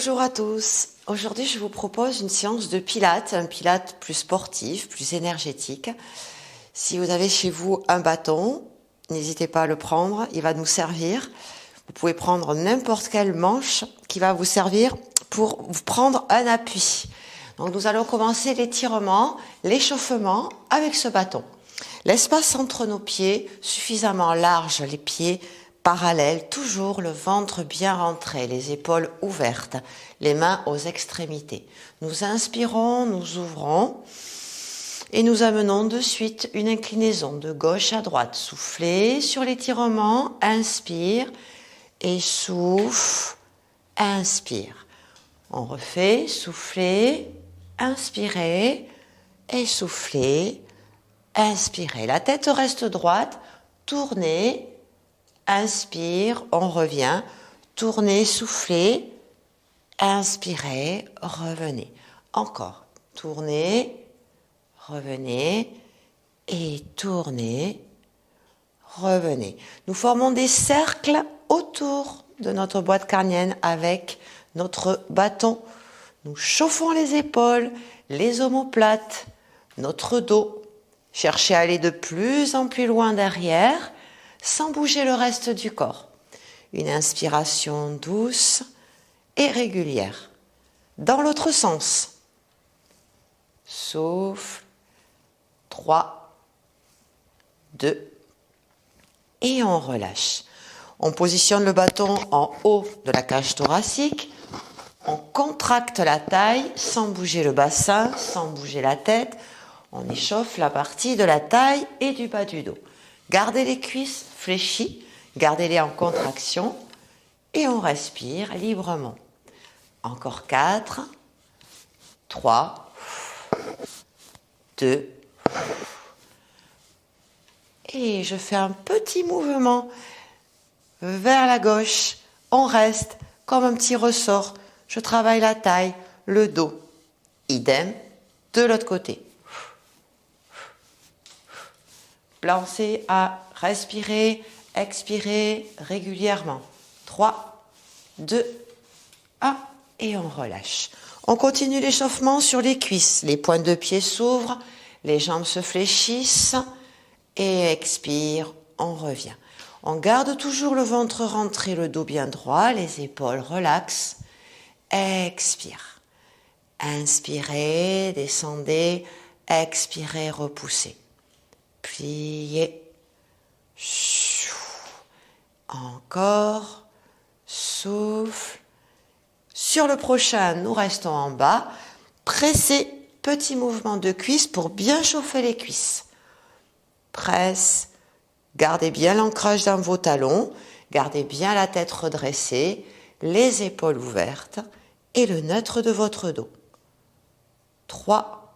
Bonjour à tous. Aujourd'hui, je vous propose une séance de pilates, un pilates plus sportif, plus énergétique. Si vous avez chez vous un bâton, n'hésitez pas à le prendre, il va nous servir. Vous pouvez prendre n'importe quelle manche qui va vous servir pour vous prendre un appui. Donc nous allons commencer l'étirement, l'échauffement avec ce bâton. L'espace entre nos pieds, suffisamment large, les pieds parallèles, toujours le ventre bien rentré, les épaules ouvertes, les mains aux extrémités. Nous inspirons, nous ouvrons et nous amenons de suite une inclinaison de gauche à droite. Soufflez sur l'étirement, inspire et souffle, inspire. On refait, soufflez, inspirez et soufflez, inspirez. La tête reste droite, tournez, inspire, on revient, tournez, soufflez, inspirez, revenez. Encore, tournez, revenez et tournez, revenez. Nous formons des cercles autour de notre boîte crânienne avec notre bâton. Nous chauffons les épaules, les omoplates, notre dos. Cherchez à aller de plus en plus loin derrière, sans bouger le reste du corps. Une inspiration douce et régulière. Dans l'autre sens. Souffle. 3, 2, et on relâche. On positionne le bâton en haut de la cage thoracique. On contracte la taille sans bouger le bassin, sans bouger la tête. On échauffe la partie de la taille et du bas du dos. Gardez les cuisses fléchies, gardez-les en contraction et on respire librement. Encore 4, 3, 2, et je fais un petit mouvement vers la gauche. On reste comme un petit ressort. Je travaille la taille, le dos. Idem de l'autre côté. Pensez à respirer, expirer régulièrement. 3, 2, 1 et on relâche. On continue l'échauffement sur les cuisses. Les pointes de pied s'ouvrent, les jambes se fléchissent et expire, on revient. On garde toujours le ventre rentré, le dos bien droit, les épaules relaxent. Expire. Inspirez, descendez, expirez, repoussez. Pliez. Encore. Souffle. Sur le prochain, nous restons en bas. Pressez, petit mouvement de cuisse pour bien chauffer les cuisses. Presse. Gardez bien l'ancrage dans vos talons. Gardez bien la tête redressée, les épaules ouvertes et le neutre de votre dos. 3,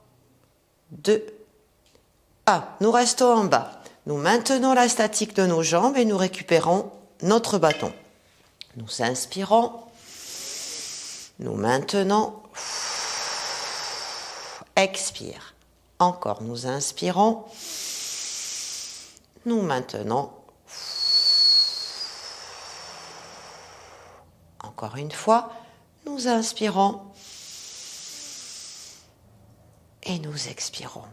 2, 1. Nous restons en bas. Nous maintenons la statique de nos jambes et nous récupérons notre bâton. Nous inspirons. Nous maintenons. Expire. Encore, nous inspirons. Nous maintenons. Encore une fois, nous inspirons. Et nous expirons.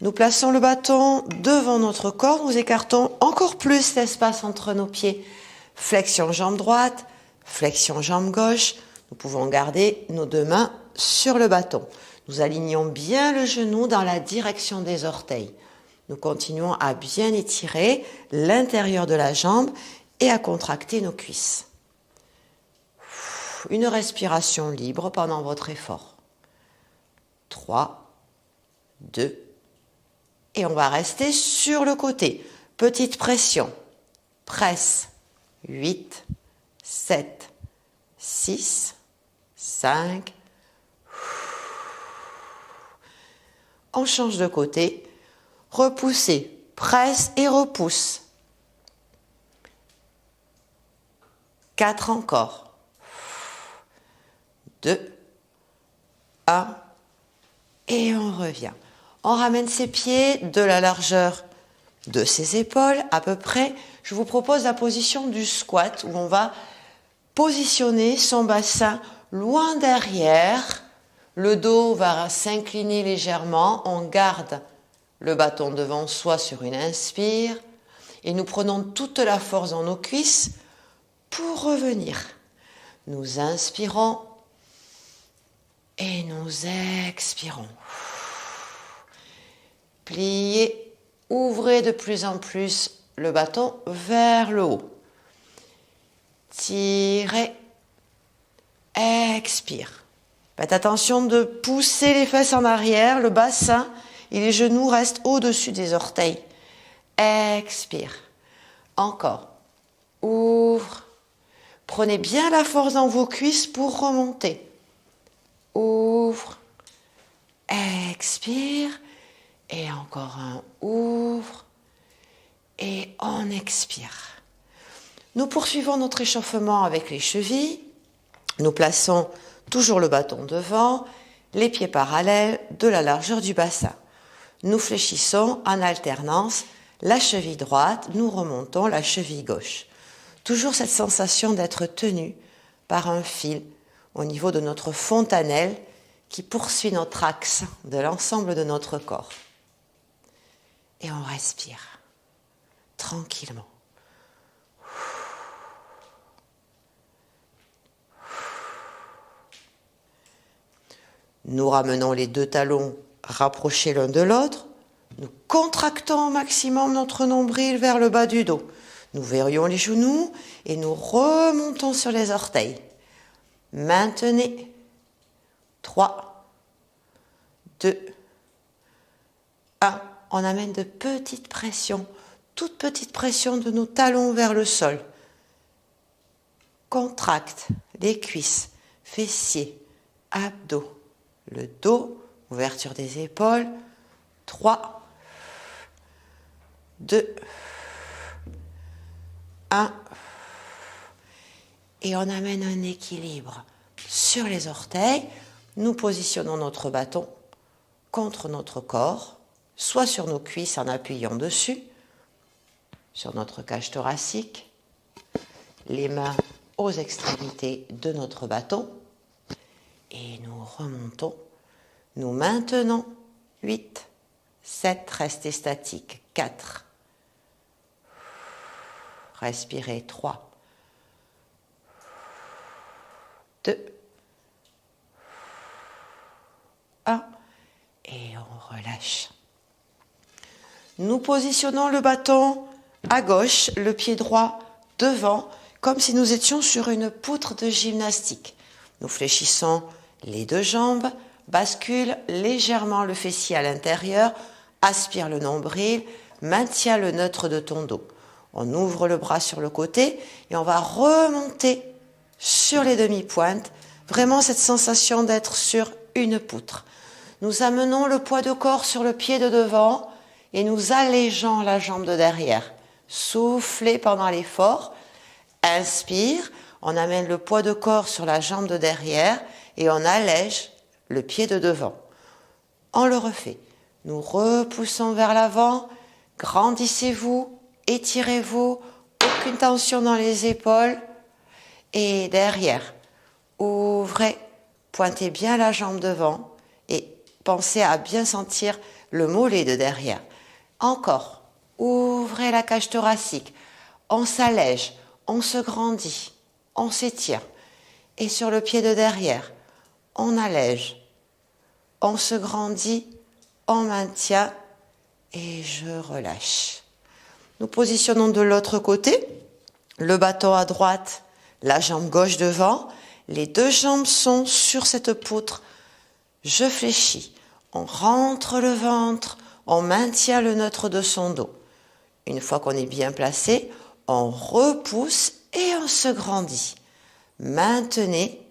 Nous plaçons le bâton devant notre corps, nous écartons encore plus l'espace entre nos pieds. Flexion jambe droite, flexion jambe gauche. Nous pouvons garder nos deux mains sur le bâton. Nous alignons bien le genou dans la direction des orteils. Nous continuons à bien étirer l'intérieur de la jambe et à contracter nos cuisses. Une respiration libre pendant votre effort. 3, 2, et on va rester sur le côté. Petite pression. Presse. 8, 7, 6, 5. On change de côté. Repoussez. Presse et repousse. 4 encore. 2, 1. Et on revient. On ramène ses pieds de la largeur de ses épaules à peu près. Je vous propose la position du squat où on va positionner son bassin loin derrière. Le dos va s'incliner légèrement. On garde le bâton devant soi sur une inspire. Et nous prenons toute la force dans nos cuisses pour revenir. Nous inspirons et nous expirons. Pliez, ouvrez de plus en plus le bâton vers le haut. Tirez, expire. Faites attention de pousser les fesses en arrière, le bassin et les genoux restent au-dessus des orteils. Expire. Encore. Ouvre. Prenez bien la force dans vos cuisses pour remonter. Ouvre. Expire. Et encore un. Ouvre. Et on expire. Nous poursuivons notre échauffement avec les chevilles. Nous plaçons toujours le bâton devant, les pieds parallèles de la largeur du bassin. Nous fléchissons en alternance la cheville droite, nous remontons la cheville gauche. Toujours cette sensation d'être tenu par un fil au niveau de notre fontanelle qui poursuit notre axe de l'ensemble de notre corps. Et on respire tranquillement. Nous ramenons les deux talons rapprochés l'un de l'autre. Nous contractons au maximum notre nombril vers le bas du dos. Nous verrouillons les genoux et nous remontons sur les orteils. Maintenez. 3, 2, 1. On amène de petites pressions, toute petite pression de nos talons vers le sol. Contracte les cuisses, fessiers, abdos, le dos, ouverture des épaules. 3, 2, 1. Et on amène un équilibre sur les orteils. Nous positionnons notre bâton contre notre corps, soit sur nos cuisses en appuyant dessus, sur notre cage thoracique, les mains aux extrémités de notre bâton. Et nous remontons. Nous maintenons. 8, 7, restez statique. 4. Respirez. 3, 2, 1. Et on relâche. Nous positionnons le bâton à gauche, le pied droit devant, comme si nous étions sur une poutre de gymnastique. Nous fléchissons les deux jambes, bascule légèrement le fessier à l'intérieur, aspire le nombril, maintient le neutre de ton dos. On ouvre le bras sur le côté et on va remonter sur les demi-pointes. Vraiment cette sensation d'être sur une poutre. Nous amenons le poids de corps sur le pied de devant et nous allégeons la jambe de derrière. Soufflez pendant l'effort. Inspire, on amène le poids de corps sur la jambe de derrière et on allège le pied de devant. On le refait. Nous repoussons vers l'avant, grandissez-vous, étirez-vous, aucune tension dans les épaules et derrière. Ouvrez, pointez bien la jambe devant et pensez à bien sentir le mollet de derrière. Encore, ouvrez la cage thoracique, on s'allège, on se grandit, on s'étire. Et sur le pied de derrière, on allège, on se grandit, on maintient et je relâche. Nous positionnons de l'autre côté, le bâton à droite, la jambe gauche devant, les deux jambes sont sur cette poutre. Je fléchis, on rentre le ventre, on maintient le neutre de son dos. Une fois qu'on est bien placé, on repousse et on se grandit. Maintenez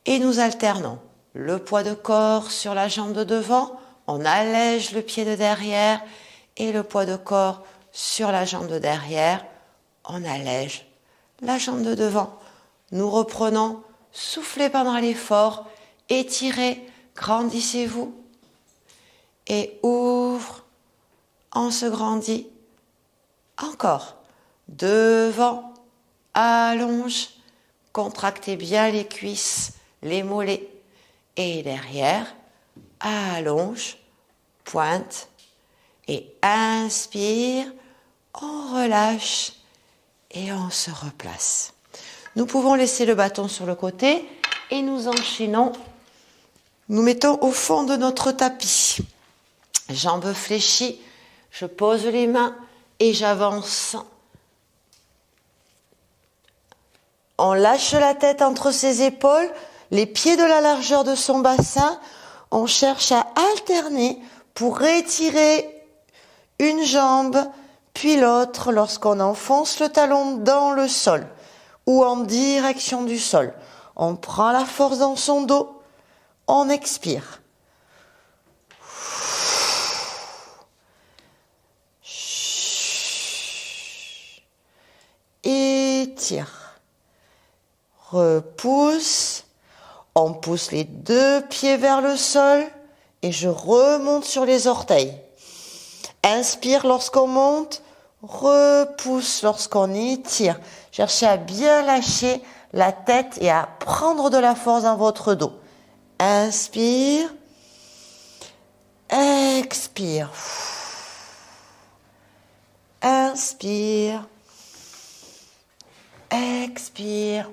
et nous alternons. Le poids de corps sur la jambe de devant, on allège le pied de derrière et le poids de corps sur la jambe de derrière, on allège la jambe de devant. Nous reprenons, soufflez pendant l'effort, étirez, grandissez-vous et ouvre, on se grandit, Encore. Devant, allonge, contractez bien les cuisses, les mollets. Et derrière, allonge, pointe. Et inspire, on relâche et on se replace. Nous pouvons laisser le bâton sur le côté et nous enchaînons. Nous mettons au fond de notre tapis. Jambes fléchies, je pose les mains et j'avance. On lâche la tête entre ses épaules, les pieds de la largeur de son bassin. On cherche à alterner pour étirer une jambe, puis l'autre lorsqu'on enfonce le talon dans le sol ou en direction du sol. On prend la force dans son dos, on expire. Étire. Repousse. On pousse les deux pieds vers le sol et je remonte sur les orteils. Inspire lorsqu'on monte, repousse lorsqu'on étire. Cherchez à bien lâcher la tête et à prendre de la force dans votre dos. Inspire, expire. Inspire, expire.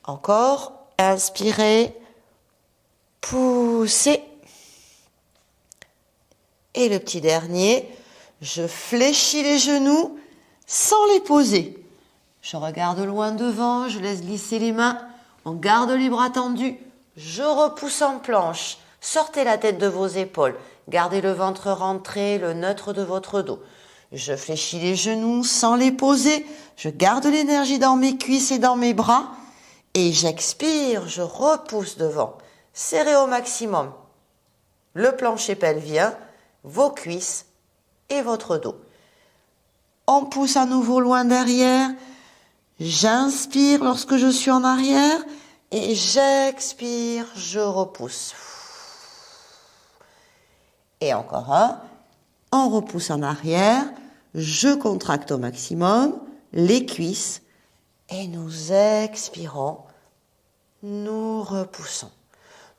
Encore, inspirez, poussez. Et le petit dernier, je fléchis les genoux sans les poser. Je regarde loin devant, je laisse glisser les mains, on garde les bras tendus, je repousse en planche. Sortez la tête de vos épaules, gardez le ventre rentré, le neutre de votre dos. Je fléchis les genoux sans les poser, je garde l'énergie dans mes cuisses et dans mes bras. Et j'expire, je repousse devant. Serrez au maximum le plancher pelvien, vos cuisses et votre dos. On pousse à nouveau loin derrière. J'inspire lorsque je suis en arrière et j'expire, je repousse. Et encore un. On repousse en arrière. Je contracte au maximum les cuisses. Et nous expirons, nous repoussons.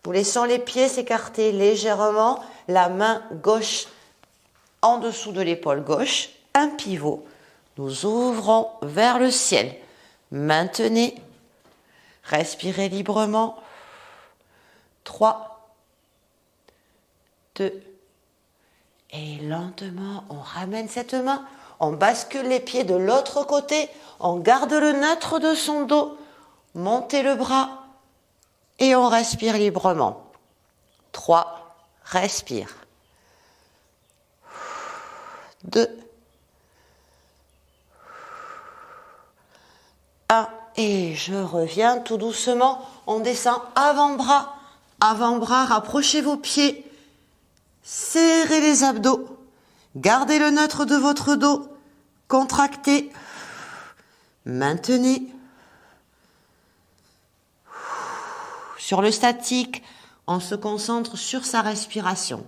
Nous laissons les pieds s'écarter légèrement, la main gauche en dessous de l'épaule gauche, un pivot. Nous ouvrons vers le ciel. Maintenez, respirez librement. 3, 2, et lentement, on ramène cette main. On bascule les pieds de l'autre côté, on garde le neutre de son dos, montez le bras et on respire librement. 3, respire. 2, 1 et je reviens tout doucement, on descend avant-bras, rapprochez vos pieds, serrez les abdos, gardez le neutre de votre dos, contractez, maintenez. Sur le statique, on se concentre sur sa respiration.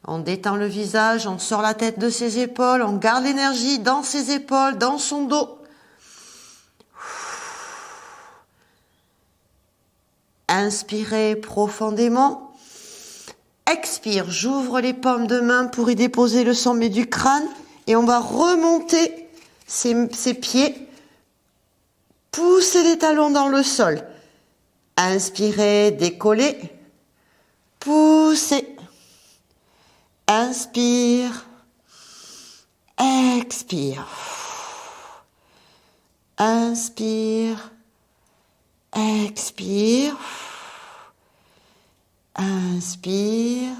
On détend le visage, on sort la tête de ses épaules, on garde l'énergie dans ses épaules, dans son dos. Inspirez profondément. Expire, j'ouvre les paumes de main pour y déposer le sommet du crâne et on va remonter ses pieds. Poussez les talons dans le sol. Inspirez, décollez. Poussez. Inspire. Expire. Inspire. Expire. Inspire.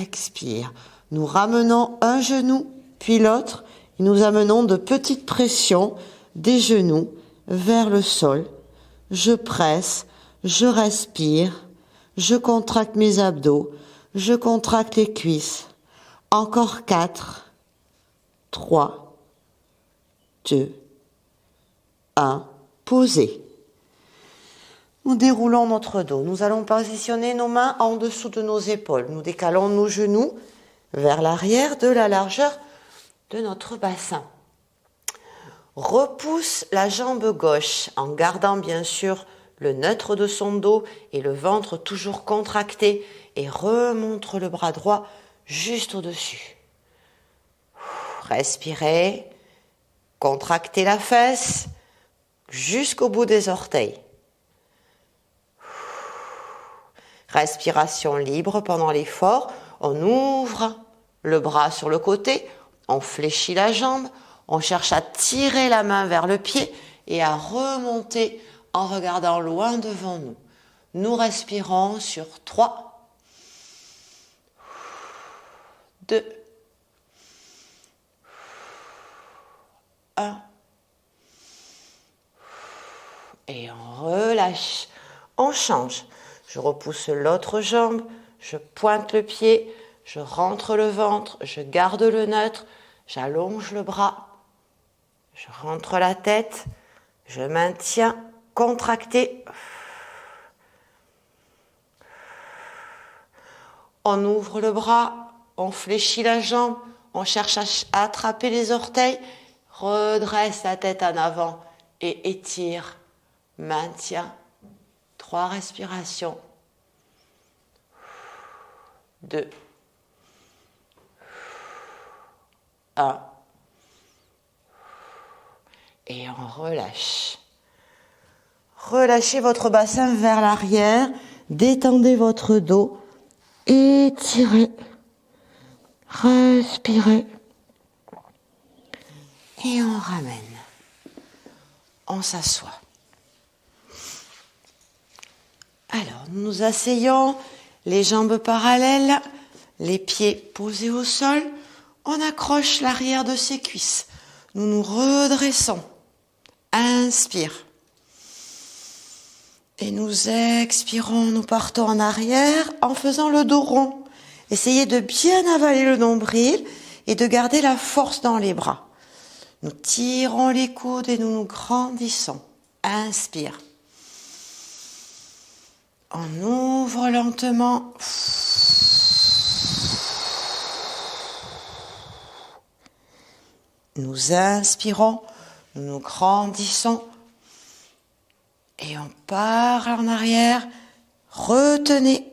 Expire. Nous ramenons un genou, puis l'autre, et nous amenons de petites pressions des genoux vers le sol. Je presse, je respire, je contracte mes abdos, je contracte les cuisses. Encore 4, 3, 2, 1, posez. Nous déroulons notre dos. Nous allons positionner nos mains en dessous de nos épaules. Nous décalons nos genoux. vers l'arrière de la largeur de notre bassin. Repousse la jambe gauche en gardant bien sûr le neutre de son dos et le ventre toujours contracté et remonte le bras droit juste au-dessus. Respirez, contractez la fesse jusqu'au bout des orteils. Respiration libre pendant l'effort. On ouvre le bras sur le côté, on fléchit la jambe, on cherche à tirer la main vers le pied et à remonter en regardant loin devant nous. Nous respirons sur 3, 2, 1. Et on relâche. On change. Je repousse l'autre jambe, je pointe le pied, je rentre le ventre, je garde le neutre, j'allonge le bras, je rentre la tête, je maintiens contracté. On ouvre le bras, on fléchit la jambe, on cherche à attraper les orteils, redresse la tête en avant et étire, maintient. 3 respirations. 2, 1. Et on relâche. Relâchez votre bassin vers l'arrière, détendez votre dos, étirez, respirez. Et on ramène. On s'assoit. Alors, nous nous asseyons, les jambes parallèles, les pieds posés au sol. On accroche l'arrière de ses cuisses. Nous nous redressons. Inspire. Et nous expirons, nous partons en arrière en faisant le dos rond. Essayez de bien avaler le nombril et de garder la force dans les bras. Nous tirons les coudes et nous nous grandissons. Inspire. On ouvre lentement. Nous inspirons, nous nous grandissons et on part en arrière. Retenez.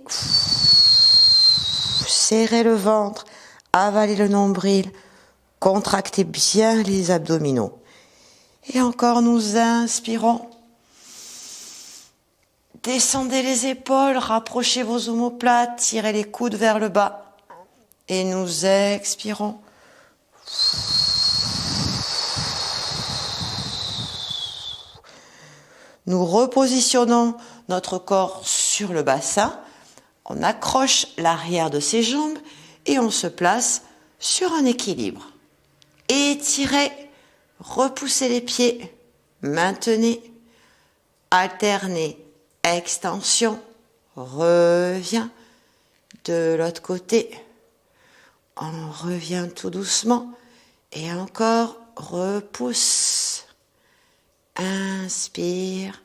Serrez le ventre, avalez le nombril, contractez bien les abdominaux. Et encore nous inspirons. Descendez les épaules, rapprochez vos omoplates, tirez les coudes vers le bas. Et nous expirons. Nous repositionnons notre corps sur le bassin. On accroche l'arrière de ses jambes et on se place sur un équilibre. Étirez, repoussez les pieds, maintenez, alternez. Extension, revient de l'autre côté. On revient tout doucement et encore repousse. Inspire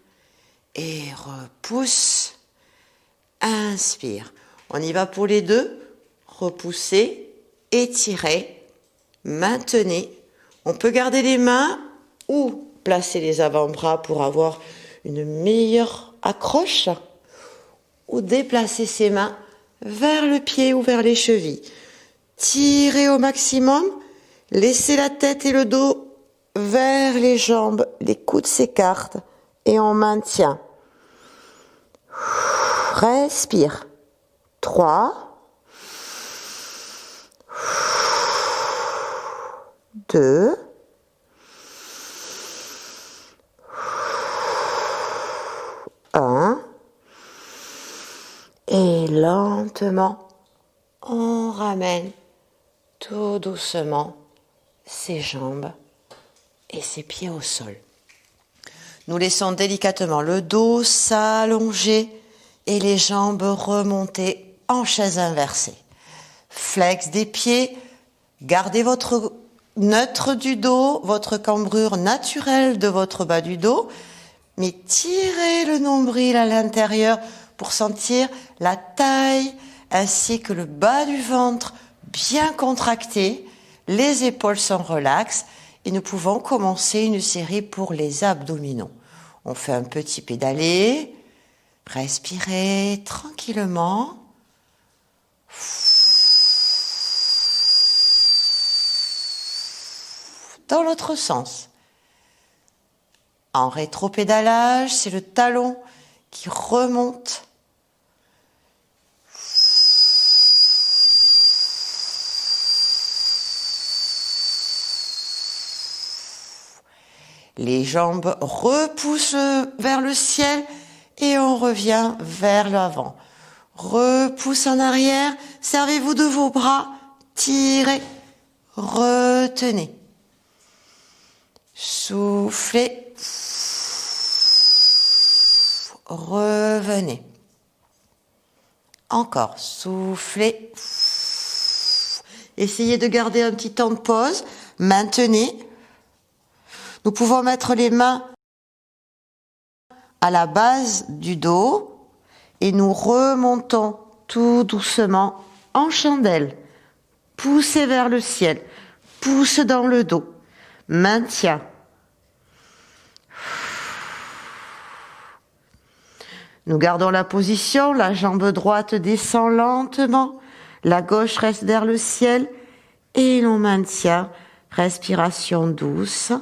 et repousse. Inspire. On y va pour les deux. Repoussez, étirez, maintenez. On peut garder les mains ou placer les avant-bras pour avoir une meilleure accroche ou déplacer ses mains vers le pied ou vers les chevilles. Tirez au maximum, laissez la tête et le dos vers les jambes, les coudes s'écartent et on maintient. Respire. 3, 2, 1. Et lentement, on ramène tout doucement ses jambes et ses pieds au sol. Nous laissons délicatement le dos s'allonger et les jambes remonter en chaise inversée. Flex des pieds, gardez votre neutre du dos, votre cambrure naturelle de votre bas du dos, mais tirez le nombril à l'intérieur pour sentir la taille ainsi que le bas du ventre bien contractées, les épaules sont relaxes et nous pouvons commencer une série pour les abdominaux. On fait un petit pédalé, respirez tranquillement. Dans l'autre sens. En rétropédalage, c'est le talon qui remonte. Les jambes repoussent vers le ciel et on revient vers l'avant. Repousse en arrière, servez-vous de vos bras, tirez, retenez. Soufflez, revenez. Encore, soufflez. Essayez de garder un petit temps de pause, maintenez. Nous pouvons mettre les mains à la base du dos et nous remontons tout doucement en chandelle. Poussez vers le ciel, pousse dans le dos. Maintien. Nous gardons la position, la jambe droite descend lentement, la gauche reste vers le ciel et l'on maintient. Respiration douce.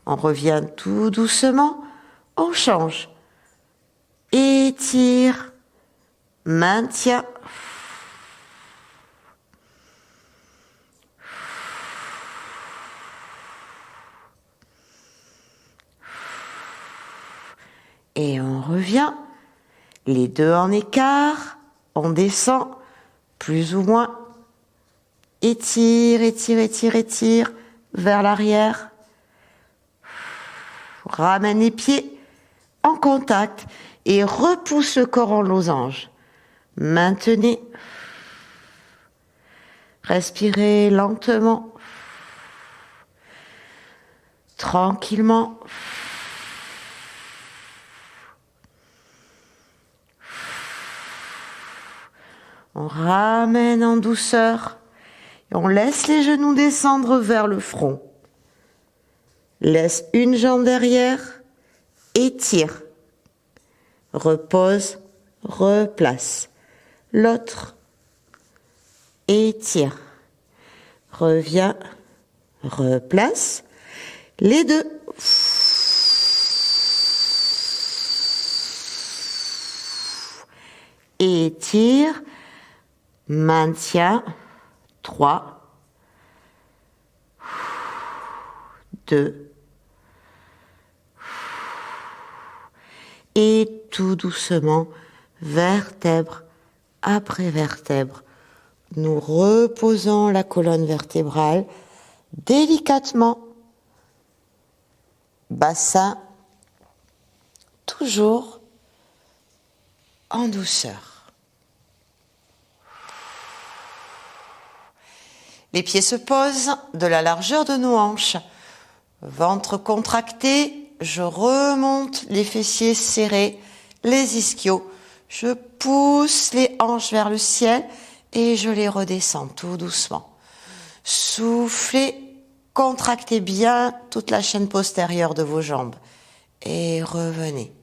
On revient tout doucement, on change. Étire. Maintien. Et on revient. Les deux en écart. On descend plus ou moins. Étire, étire, étire, étire vers l'arrière. Ramène les pieds en contact et repousse le corps en losange. Maintenez. Respirez lentement. Tranquillement. On ramène en douceur et on laisse les genoux descendre vers le front. Laisse une jambe derrière, étire. Repose, replace. L'autre, étire. Reviens, replace. Les deux. Étire. Maintien. 3. 2. Et tout doucement, vertèbre après vertèbre, nous reposons la colonne vertébrale délicatement. Bassin toujours en douceur. Les pieds se posent de la largeur de nos hanches. Ventre contracté, je remonte les fessiers serrés, les ischios. Je pousse les hanches vers le ciel et je les redescends tout doucement. Soufflez, contractez bien toute la chaîne postérieure de vos jambes et revenez.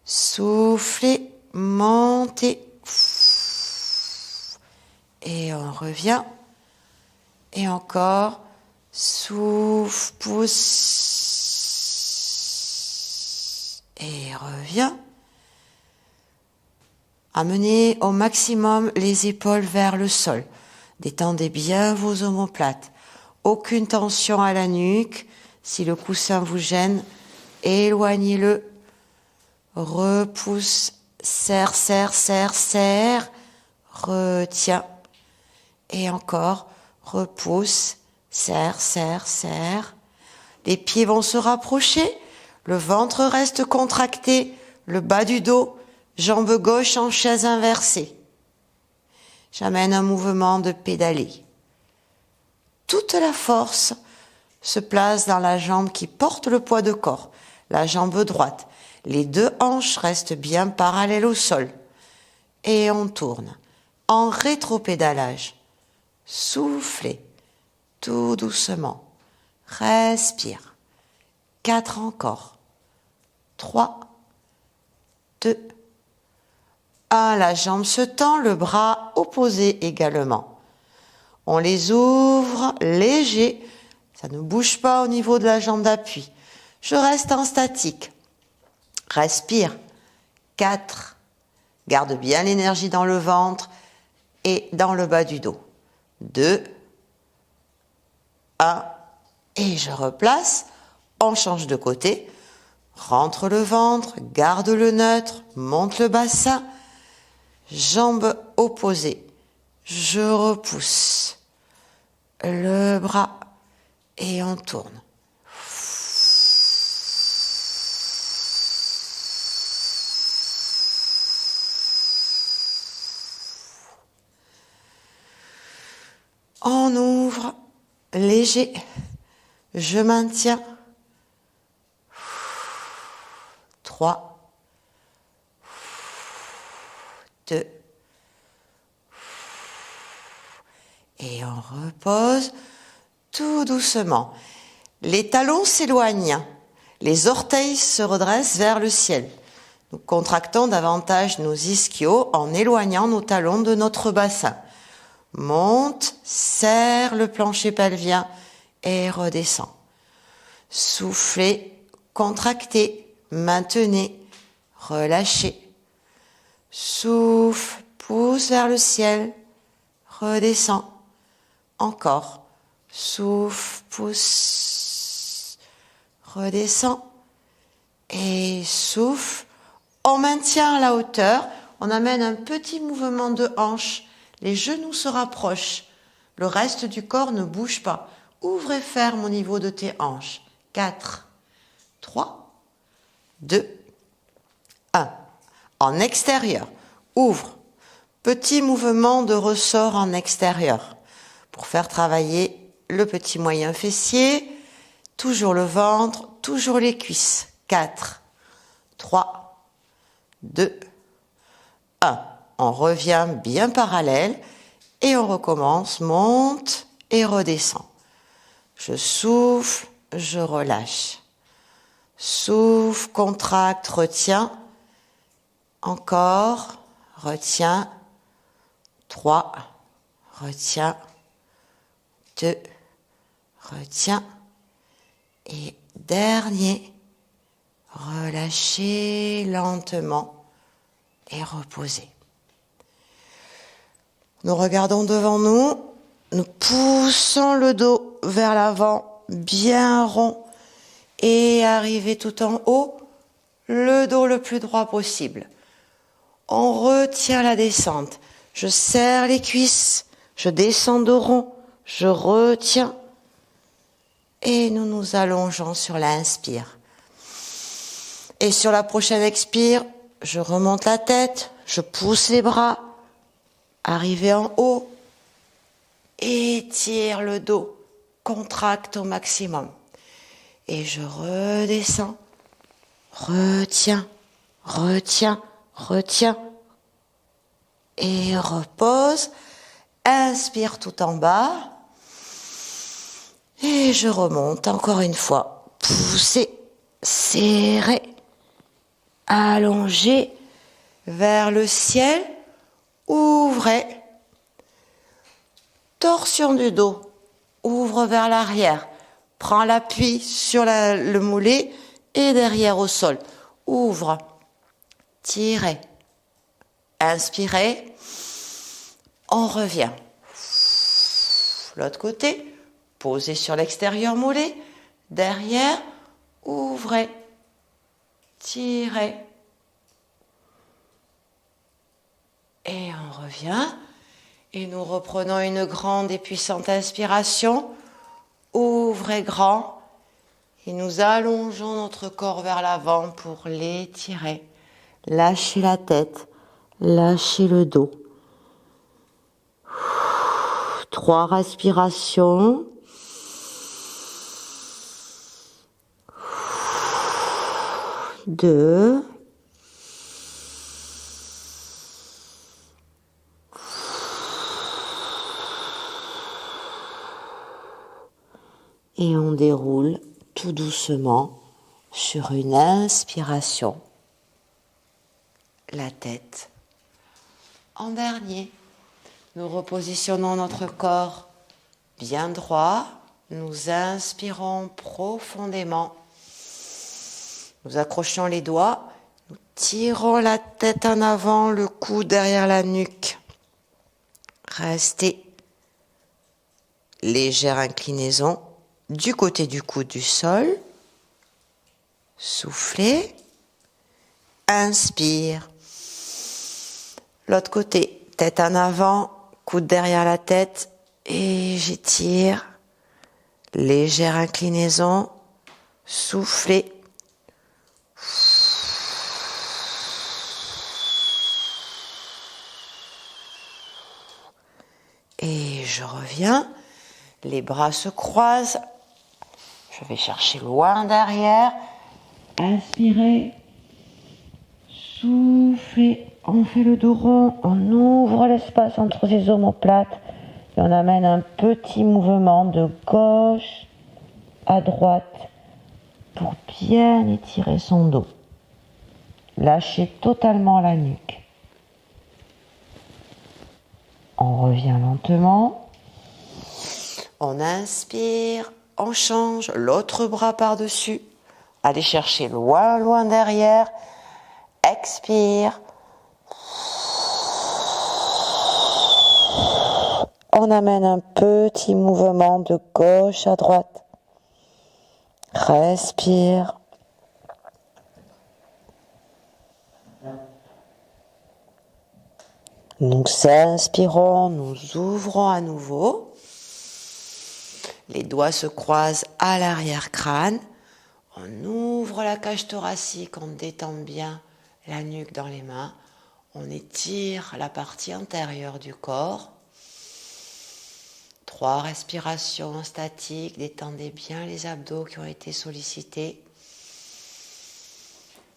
Soufflez, montez et on revient. Et encore, souffle, pousse et revient. Amenez au maximum les épaules vers le sol. Détendez bien vos omoplates. Aucune tension à la nuque. Si le coussin vous gêne, éloignez-le. Repousse, serre, serre, serre, serre. Retiens. Et encore, repousse, serre, serre, serre. Les pieds vont se rapprocher. Le ventre reste contracté. Le bas du dos. Jambe gauche en chaise inversée. J'amène un mouvement de pédalé. Toute la force se place dans la jambe qui porte le poids de corps. la jambe droite. Les deux hanches restent bien parallèles au sol. Et on tourne. En rétropédalage. Soufflez. Tout doucement. Respire. 4 encore. 3, 2, 1. La jambe se tend, le bras opposé également. On les ouvre léger. Ça ne bouge pas au niveau de la jambe d'appui. Je reste en statique. Respire. 4. Garde bien l'énergie dans le ventre et dans le bas du dos. 2, 1. Et je replace. On change de côté. Rentre le ventre, garde le neutre, monte le bassin. Jambes opposées. Je repousse le bras et on tourne. On ouvre, léger. Je maintiens. 3, 2, et on repose tout doucement. Les talons s'éloignent, les orteils se redressent vers le ciel. Nous contractons davantage nos ischios en éloignant nos talons de notre bassin. Monte, serre le plancher pelvien et redescend. Soufflez, contractez. Maintenez, relâchez. Souffle, pousse vers le ciel, redescend. Encore. Souffle, pousse, redescend. Et souffle. On maintient la hauteur. On amène un petit mouvement de hanche. Les genoux se rapprochent. Le reste du corps ne bouge pas. Ouvre et ferme au niveau de tes hanches. 4, 3, 2, 1. En extérieur, ouvre. Petit mouvement de ressort en extérieur pour faire travailler le petit moyen fessier. Toujours le ventre, toujours les cuisses. 4, 3, 2, 1. On revient bien parallèle et on recommence. Monte et redescend. Je souffle, je relâche. Souffle, contracte, retiens. Encore, retiens. 3, retiens. 2, retiens. Et dernier, relâchez lentement et reposez. Nous regardons devant nous, nous poussons le dos vers l'avant, bien rond. Et arriver tout en haut, le dos le plus droit possible. On retient la descente. Je serre les cuisses, je descends de rond, je retiens. Et nous nous allongeons sur l'inspire. Et sur la prochaine expire, je remonte la tête, je pousse les bras, arrivé en haut, étire le dos, contracte au maximum. Et je redescends, retiens, retiens, retiens. Et repose, inspire tout en bas. Et je remonte encore une fois. Poussez, serrez, allongez vers le ciel. Ouvrez. Torsion du dos. Ouvre vers l'arrière. Prends l'appui sur le mollet et derrière au sol. Ouvre. Tirez. Inspirez. On revient. L'autre côté. Posez sur l'extérieur mollet. Derrière. Ouvrez. Tirez. Et on revient. Et nous reprenons une grande et puissante inspiration. Ouvrez grand. Et nous allongeons notre corps vers l'avant pour l'étirer. Lâchez la tête. Lâchez le dos. 3 respirations. 2. Et on déroule tout doucement sur une inspiration la tête. En dernier, nous repositionnons notre corps bien droit. Nous inspirons profondément. Nous accrochons les doigts. Nous tirons la tête en avant, le cou derrière la nuque. Restez. Légère inclinaison du côté du coude du sol. Soufflez. Inspire. L'autre côté, tête en avant, coude derrière la tête et j'étire. Légère inclinaison. Soufflez. Et je reviens. Les bras se croisent. Je vais chercher loin derrière. Inspirez. Soufflez. On fait le dos rond. On ouvre l'espace entre les omoplates. Et on amène un petit mouvement de gauche à droite pour bien étirer son dos. Lâchez totalement la nuque. On revient lentement. On inspire, on change, l'autre bras par-dessus. Allez chercher loin, loin derrière. Expire. On amène un petit mouvement de gauche à droite. Respire. Nous inspirons, nous ouvrons à nouveau. Les doigts se croisent à l'arrière-crâne. On ouvre la cage thoracique, on détend bien la nuque dans les mains. On étire la partie antérieure du corps. 3 respirations statiques. Détendez bien les abdos qui ont été sollicités.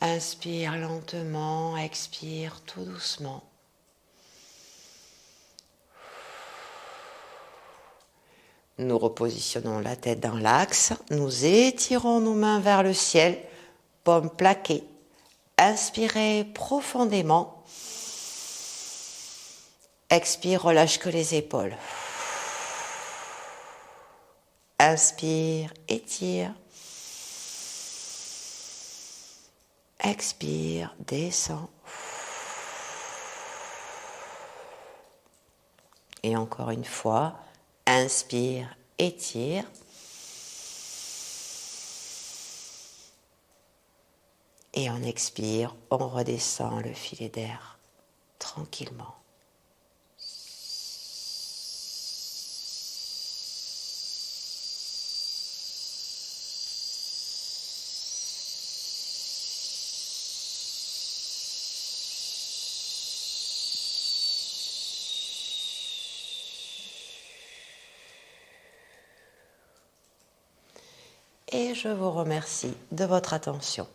Inspire lentement, expire tout doucement. Nous repositionnons la tête dans l'axe. Nous étirons nos mains vers le ciel. Paume plaquée. Inspirez profondément. Expire, relâche que les épaules. Inspire, étire. Expire, descend. Et encore une fois, inspire, étire. Et on expire, on redescend le filet d'air tranquillement. Et je vous remercie de votre attention.